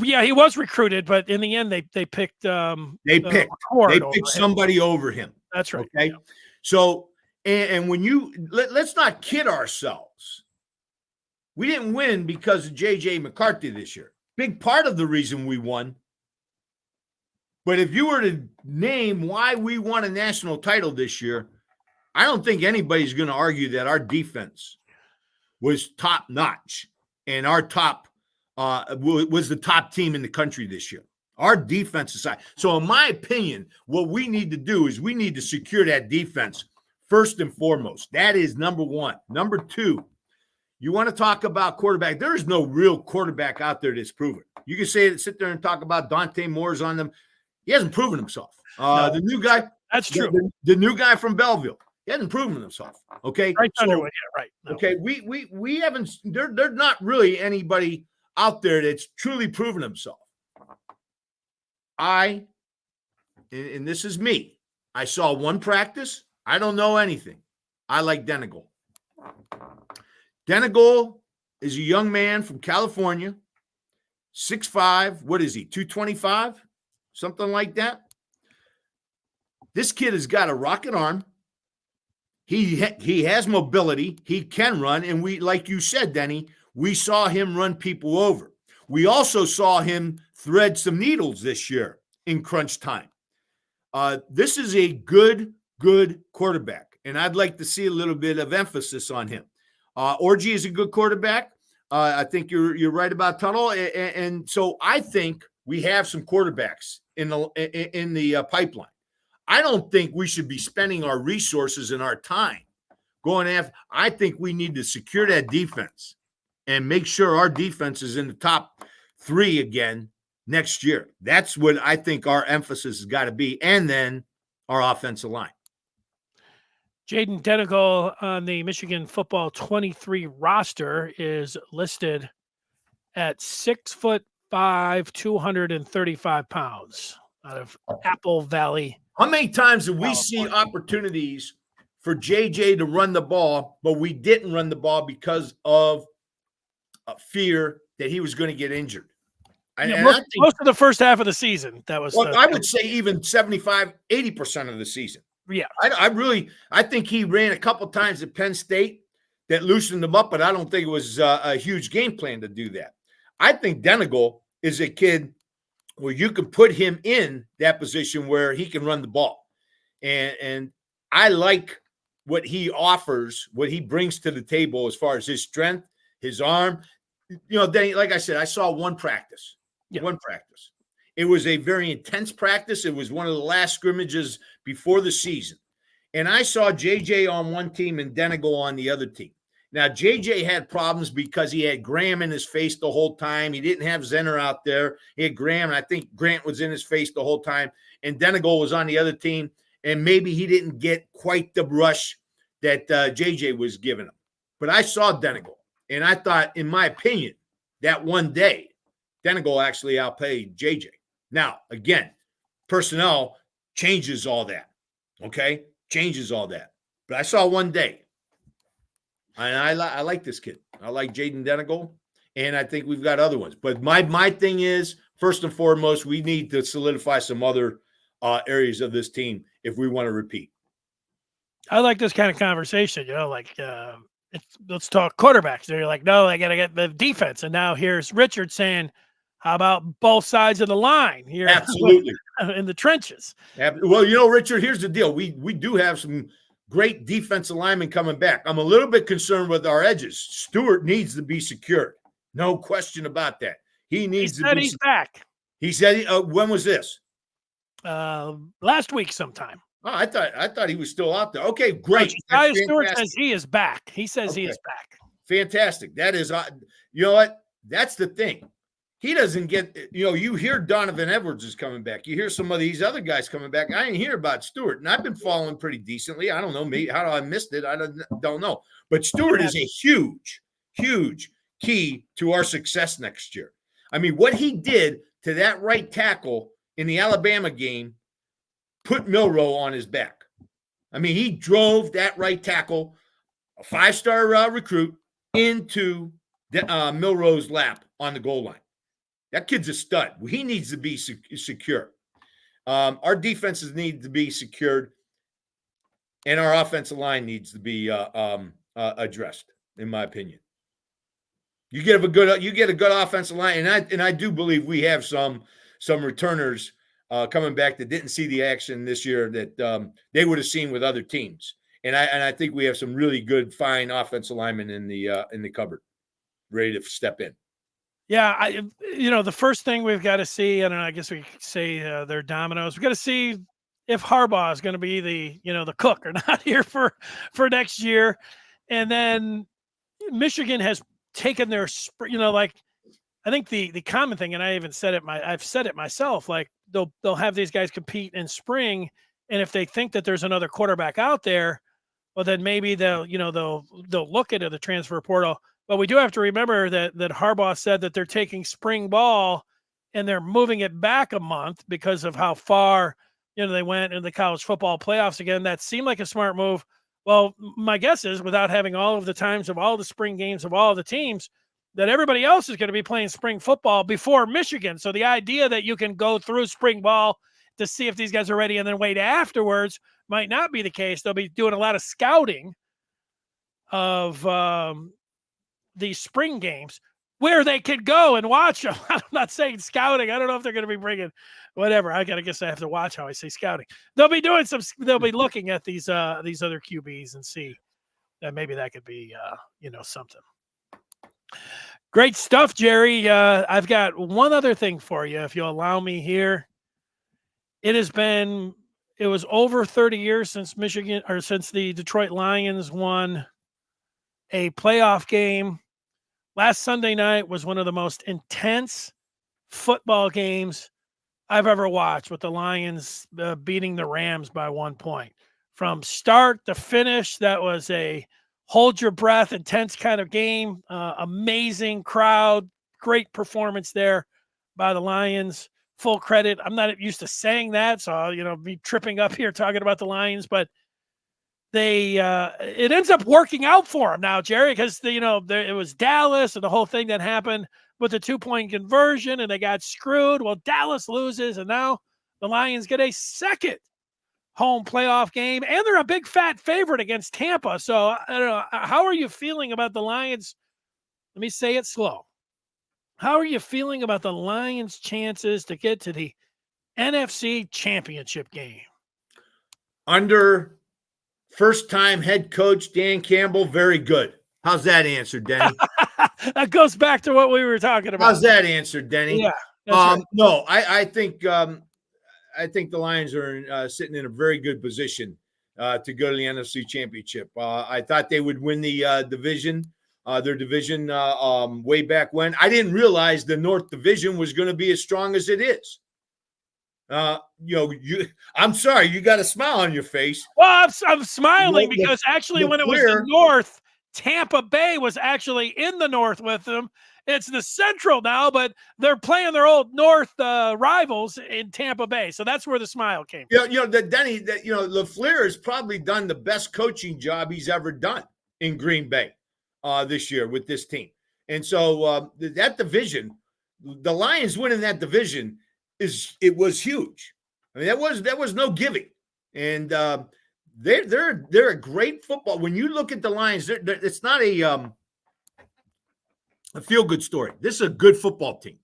Yeah, he was recruited, but in the end, they picked. They picked somebody over him. That's right. Okay, yeah. So and when let's not kid ourselves. We didn't win because of J.J. McCarthy this year. Big part of the reason we won. But if you were to name why we won a national title this year, I don't think anybody's going to argue that our defense was top notch and our top was the top team in the country this year. Our defensive side. So in my opinion, what we need to do is we need to secure that defense first and foremost. That is number one. Number two, you want to talk about quarterback. There is no real quarterback out there that's proven. You can sit there and talk about Dante Moore's on them. He hasn't proven himself. The new guy. That's true. The new guy from Belleville. He hasn't proven himself. Okay. Right. Underwood. Yeah, right. No. Okay. We haven't. There's not really anybody out there that's truly proven himself. And this is me. I saw one practice. I don't know anything. I like Denigol. Denigol is a young man from California, 6'5". What is he? 225, something like that. This kid has got a rocket arm. He has mobility. He can run. And we, like you said, Denny, we saw him run people over. We also saw him thread some needles this year in crunch time. This is a good quarterback. And I'd like to see a little bit of emphasis on him. Orji is a good quarterback. I think you're right about Tuttle. And so I think we have some quarterbacks in the pipeline. I don't think we should be spending our resources and our time going after. I think we need to secure that defense and make sure our defense is in the top 3 again next year. That's what I think our emphasis has got to be. And then our offensive line. Jaden Denigol on the Michigan football 23 roster is listed at 6'5", 235 pounds out of Apple Valley. How many times have we seen opportunities for JJ to run the ball, but we didn't run the ball because of fear that he was going to get injured? Most of the first half of the season, that was. Well, I would say even 75, 80% of the season. Yeah, I think he ran a couple times at Penn State that loosened him up, but I don't think it was a huge game plan to do that. I think Denigol is a kid where you can put him in that position where he can run the ball. And I like what he offers, what he brings to the table as far as his strength, his arm. You know, Denny, like I said, I saw one practice. Yeah. One practice. It was a very intense practice. It was one of the last scrimmages before the season. And I saw JJ on one team and Denigol on the other team. Now, JJ had problems because he had Graham in his face the whole time. He didn't have Zenner out there. He had Graham, and I think Grant was in his face the whole time. And Denigol was on the other team, and maybe he didn't get quite the rush that JJ was giving him. But I saw Denigol, and I thought, in my opinion, that one day, Denigol actually outplayed JJ. Now, again, personnel changes all that, okay? Changes all that. But I saw one day. And I like this kid. I like Jaden Denigol, and I think we've got other ones. But my thing is, first and foremost, we need to solidify some other areas of this team if we want to repeat. I like this kind of conversation, let's talk quarterbacks. They're like, no, I got to get the defense. And now here's Richard saying, how about both sides of the line here? Absolutely. In the trenches. Well, Richard, here's the deal. We do have some great defensive linemen coming back. I'm a little bit concerned with our edges. Stewart needs to be secured. No question about that. He needs to be. He's back. He said, when was this? Last week sometime. Oh, I thought he was still out there. Okay, great. Stewart says he is back. He says he is back. Fantastic. That is, you know what? That's the thing. He doesn't get, you hear Donovan Edwards is coming back. You hear some of these other guys coming back. I didn't hear about Stewart, and I've been following pretty decently. I don't know, maybe how I missed it. I don't know. But Stewart is a huge, huge key to our success next year. I mean, what he did to that right tackle in the Alabama game put Milroe on his back. I mean, he drove that right tackle, a 5-star recruit, into Milroe's lap on the goal line. That kid's a stud. He needs to be secure. Our defenses need to be secured, and our offensive line needs to be addressed, in my opinion. You get a good offensive line, and I do believe we have some returners coming back that didn't see the action this year that they would have seen with other teams. And I think we have some really good, fine offensive linemen in the cupboard, ready to step in. Yeah, the first thing we've got to see, and I guess we could say they're dominoes. We've got to see if Harbaugh is going to be the cook or not here for next year, and then Michigan has taken their, like I think the common thing, and I've said it myself, like they'll have these guys compete in spring, and if they think that there's another quarterback out there, well then maybe they'll look into the transfer portal. But we do have to remember that Harbaugh said that they're taking spring ball and they're moving it back a month because of how far they went in the college football playoffs again. That seemed like a smart move. Well, my guess is without having all of the times of all the spring games of all the teams, that everybody else is going to be playing spring football before Michigan. So the idea that you can go through spring ball to see if these guys are ready and then wait afterwards might not be the case. They'll be doing a lot of scouting of these spring games where they could go and watch them. I'm not saying scouting. I don't know if they're going to be bringing whatever. I guess I have to watch how I say scouting. They'll be looking at these other QBs and see that maybe that could be, something. Great stuff, Jerry. I've got one other thing for you, if you'll allow me here. It was over 30 years since since the Detroit Lions won a playoff game. Last Sunday night was one of the most intense football games I've ever watched, with the Lions beating the Rams by 1 point. From start to finish, that was a hold your breath, intense kind of game. Amazing crowd, great performance there by the Lions. Full credit. I'm not used to saying that, so I'll, be tripping up here talking about the Lions, but it ends up working out for them now, Jerry, because it was Dallas and the whole thing that happened with the 2-point conversion, and they got screwed. Well, Dallas loses, and now the Lions get a second home playoff game, and they're a big fat favorite against Tampa. So I don't know, how are you feeling about the Lions? Let me say it slow. How are you feeling about the Lions' chances to get to the NFC Championship game? Under first-time head coach Dan Campbell, very good. How's that answer, Denny? That goes back to what we were talking about. How's that answer, Denny? Yeah. Right. No, I think the Lions are sitting in a very good position to go to the NFC Championship. I thought they would win the division, their division way back when. I didn't realize the North Division was going to be as strong as it is. I'm sorry, you got a smile on your face. Well, I'm smiling because actually when it was the North, Tampa Bay was actually in the North with them. It's the Central now, but they're playing their old North rivals in Tampa Bay. So that's where the smile came from. Denny, LaFleur has probably done the best coaching job he's ever done in Green Bay this year with this team. And so that division, the Lions winning that division, it was huge. I mean, that was no giving. And they're a great football. When you look at the Lions, it's not a feel-good story. This is a good football team.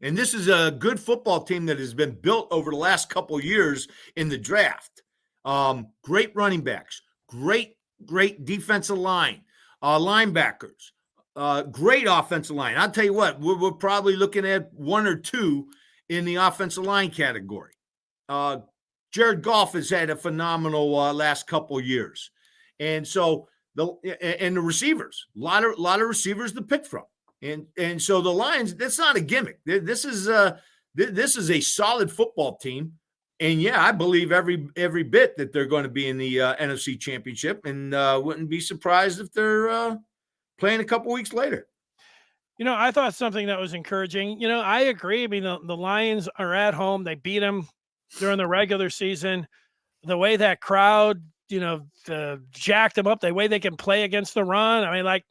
And this is a good football team that has been built over the last couple of years in the draft. Great running backs, great defensive line, linebackers, great offensive line. I'll tell you what, we're probably looking at one or two in the offensive line category. Jared Goff has had a phenomenal last couple of years. And so the receivers, a lot of receivers to pick from. And so the Lions, that's not a gimmick. This is a solid football team. And yeah, I believe every bit that they're going to be in the NFC Championship, and wouldn't be surprised if they're playing a couple weeks later. I thought something that was encouraging. I agree. I mean, the Lions are at home. They beat them during the regular season. The way that crowd, jacked them up, the way they can play against the run. I mean,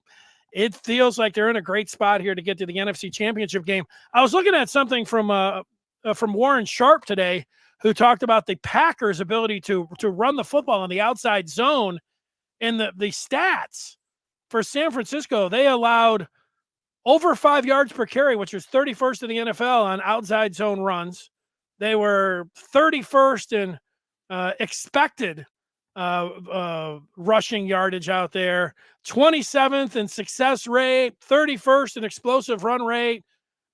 it feels like they're in a great spot here to get to the NFC Championship game. I was looking at something from Warren Sharp today, who talked about the Packers' ability to run the football in the outside zone. And the stats for San Francisco, they allowed over 5 yards per carry, which was 31st in the NFL on outside zone runs. They were 31st in expected rushing yardage out there, 27th in success rate, 31st in explosive run rate,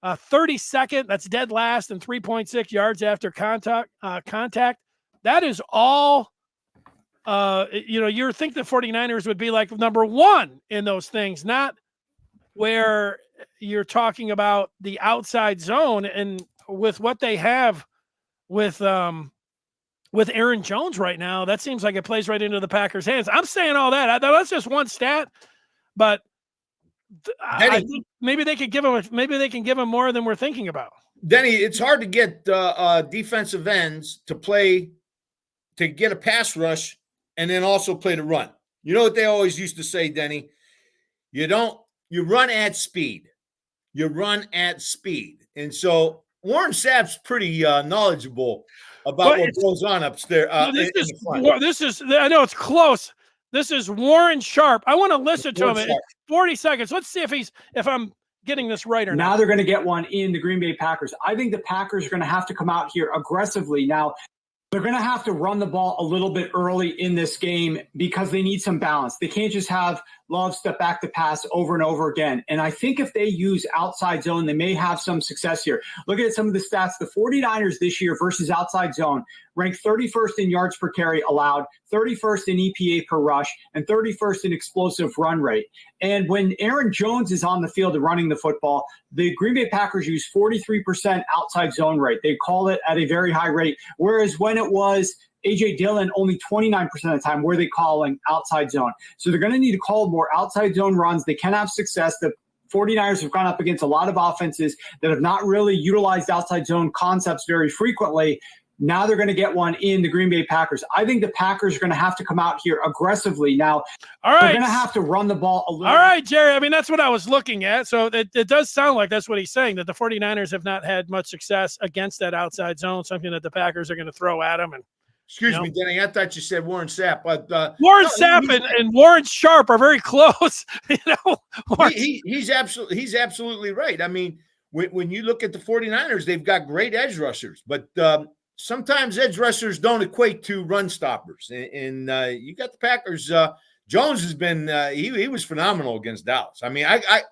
32nd, that's dead last, in 3.6 yards after contact. That is all. You would think the 49ers would be like number one in those things, not where you're talking about the outside zone. And with what they have with Aaron Jones right now, that seems like it plays right into the Packers' hands. I'm saying all that. That's just one stat, but I think maybe they could give him. Maybe they can give him more than we're thinking about. Denny, it's hard to get defensive ends to get a pass rush and then also play the run. You know what they always used to say, Denny? You run at speed. You run at speed. And so Warren Sapp's pretty knowledgeable about what goes on upstairs. This is, I know it's close. This is Warren Sharp. I want to listen to him. It's 40 seconds. Let's see if I'm getting this right or not. Now they're going to get one in the Green Bay Packers. I think the Packers are going to have to come out here aggressively. Now, they're going to have to run the ball a little bit early in this game because they need some balance. They can't just have Love step back to pass over and over again. And I think if they use outside zone, they may have some success here. Look at some of the stats. The 49ers this year versus outside zone ranked 31st in yards per carry allowed, 31st in EPA per rush, and 31st in explosive run rate. And when Aaron Jones is on the field and running the football, the Green Bay Packers use 43% outside zone rate. They call it at a very high rate. Whereas when it was A.J. Dillon, only 29% of the time were they calling outside zone. So they're going to need to call more outside zone runs. They can have success. The 49ers have gone up against a lot of offenses that have not really utilized outside zone concepts very frequently. Now they're going to get one in the Green Bay Packers. I think the Packers are going to have to come out here aggressively. Now, they're going to have to run the ball a little. All right, Jerry. I mean, that's what I was looking at. So it does sound like that's what he's saying, that the 49ers have not had much success against that outside zone, something that the Packers are going to throw at them. And excuse me, Denny. I thought you said Warren Sapp, but Warren Sapp and Warren Sharp are very close. He's absolutely right. I mean, when you look at the 49ers, they've got great edge rushers, but sometimes edge rushers don't equate to run stoppers. And you got the Packers. Jones has been he was phenomenal against Dallas. I mean, I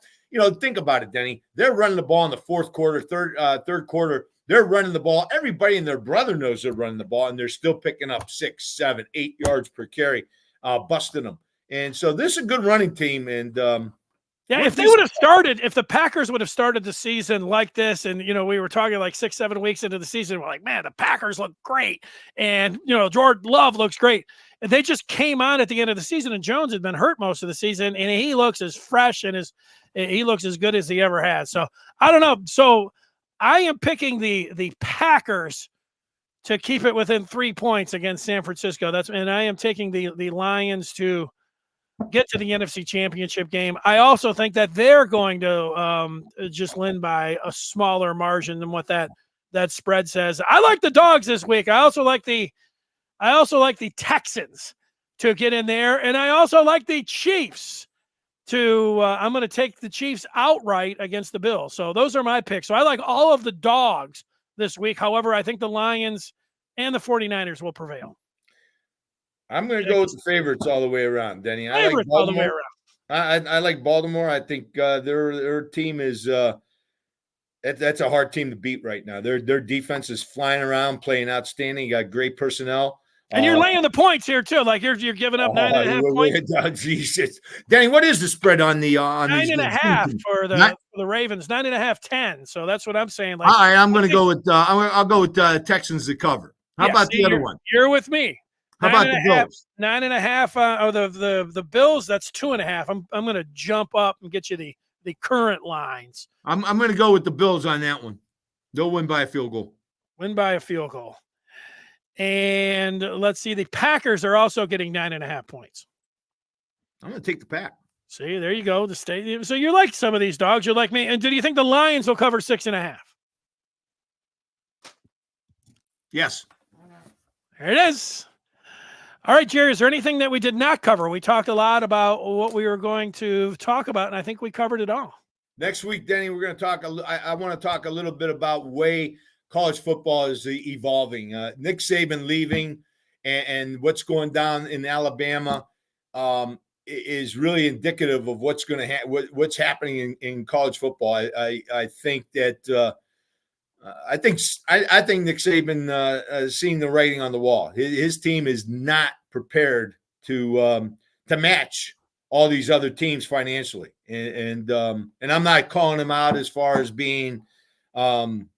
think about it, Denny. They're running the ball in the fourth quarter, third quarter. They're running the ball. Everybody and their brother knows they're running the ball, and they're still picking up 6, 7, 8 yards per carry, busting them. And so this is a good running team. And if the Packers would have started the season like this, and we were talking like 6-7 weeks into the season, we're like, man, the Packers look great, and Jordan Love looks great. And they just came on at the end of the season, and Jones had been hurt most of the season, and he looks as fresh and he looks as good as he ever has. So I don't know. So I am picking the Packers to keep it within 3 points against San Francisco. And I am taking the Lions to get to the NFC Championship game. I also think that they're going to just win by a smaller margin than what that spread says. I like the dogs this week. I also like the Texans to get in there, and I also like the Chiefs to I'm going to take the Chiefs outright against the Bills. So those are my picks. So I like all of the dogs this week. However, I think the Lions and the 49ers will prevail. I'm going to go with the favorites all the way around, Denny. I like Baltimore. All the way around. I like Baltimore. I think their team is that's a hard team to beat right now. Their defense is flying around, playing outstanding. You got great personnel. And you're laying the points here too. Like you're giving up 9.5 points. Jesus, Danny, what is the spread on the on 9.5 for the Ravens? 9.5, 10. So that's what I'm saying. Like, all right, I'm going to go with I'll go with Texans to cover. How about the other one? You're with me. How about the Bills? 9.5. The Bills. That's 2.5. I'm going to jump up and get you the current lines. I'm going to go with the Bills on that one. They'll win by a field goal. Win by a field goal. And let's see, the Packers are also getting 9.5 points. I'm going to take the Pack. See, there you go. The stadium. So you like some of these dogs. You're like me. And do you think the Lions will cover 6.5? Yes. There it is. All right, Jerry, is there anything that we did not cover? We talked a lot about what we were going to talk about, and I think we covered it all. Next week, Denny, we're going to talk. I want to talk a little bit about way college football is evolving. Nick Saban leaving and what's going down in Alabama is really indicative of what's going to what's happening in college football. I think that I think Nick Saban seeing the writing on the wall. His team is not prepared to match all these other teams financially, and I'm not calling him out as far as being trying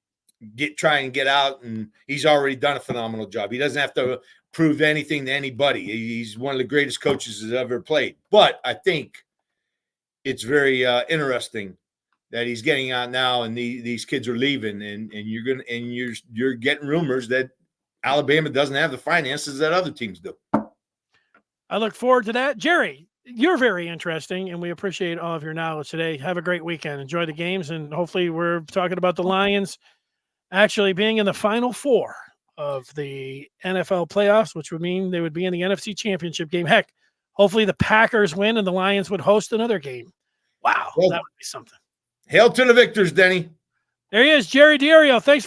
to get out, and he's already done a phenomenal job. He doesn't have to prove anything to anybody. He's one of the greatest coaches that's ever played. But I think it's very interesting that he's getting out now, and these kids are leaving, and you're getting rumors that Alabama doesn't have the finances that other teams do. I look forward to that, Jerry. You're very interesting, and we appreciate all of your knowledge today. Have a great weekend. Enjoy the games, and hopefully we're talking about the Lions actually being in the Final Four of the NFL playoffs, which would mean they would be in the NFC Championship game. Heck, hopefully the Packers win and the Lions would host another game. Wow, that would be something. Hail to the victors, Denny. There he is, Jerry Diorio. Thanks for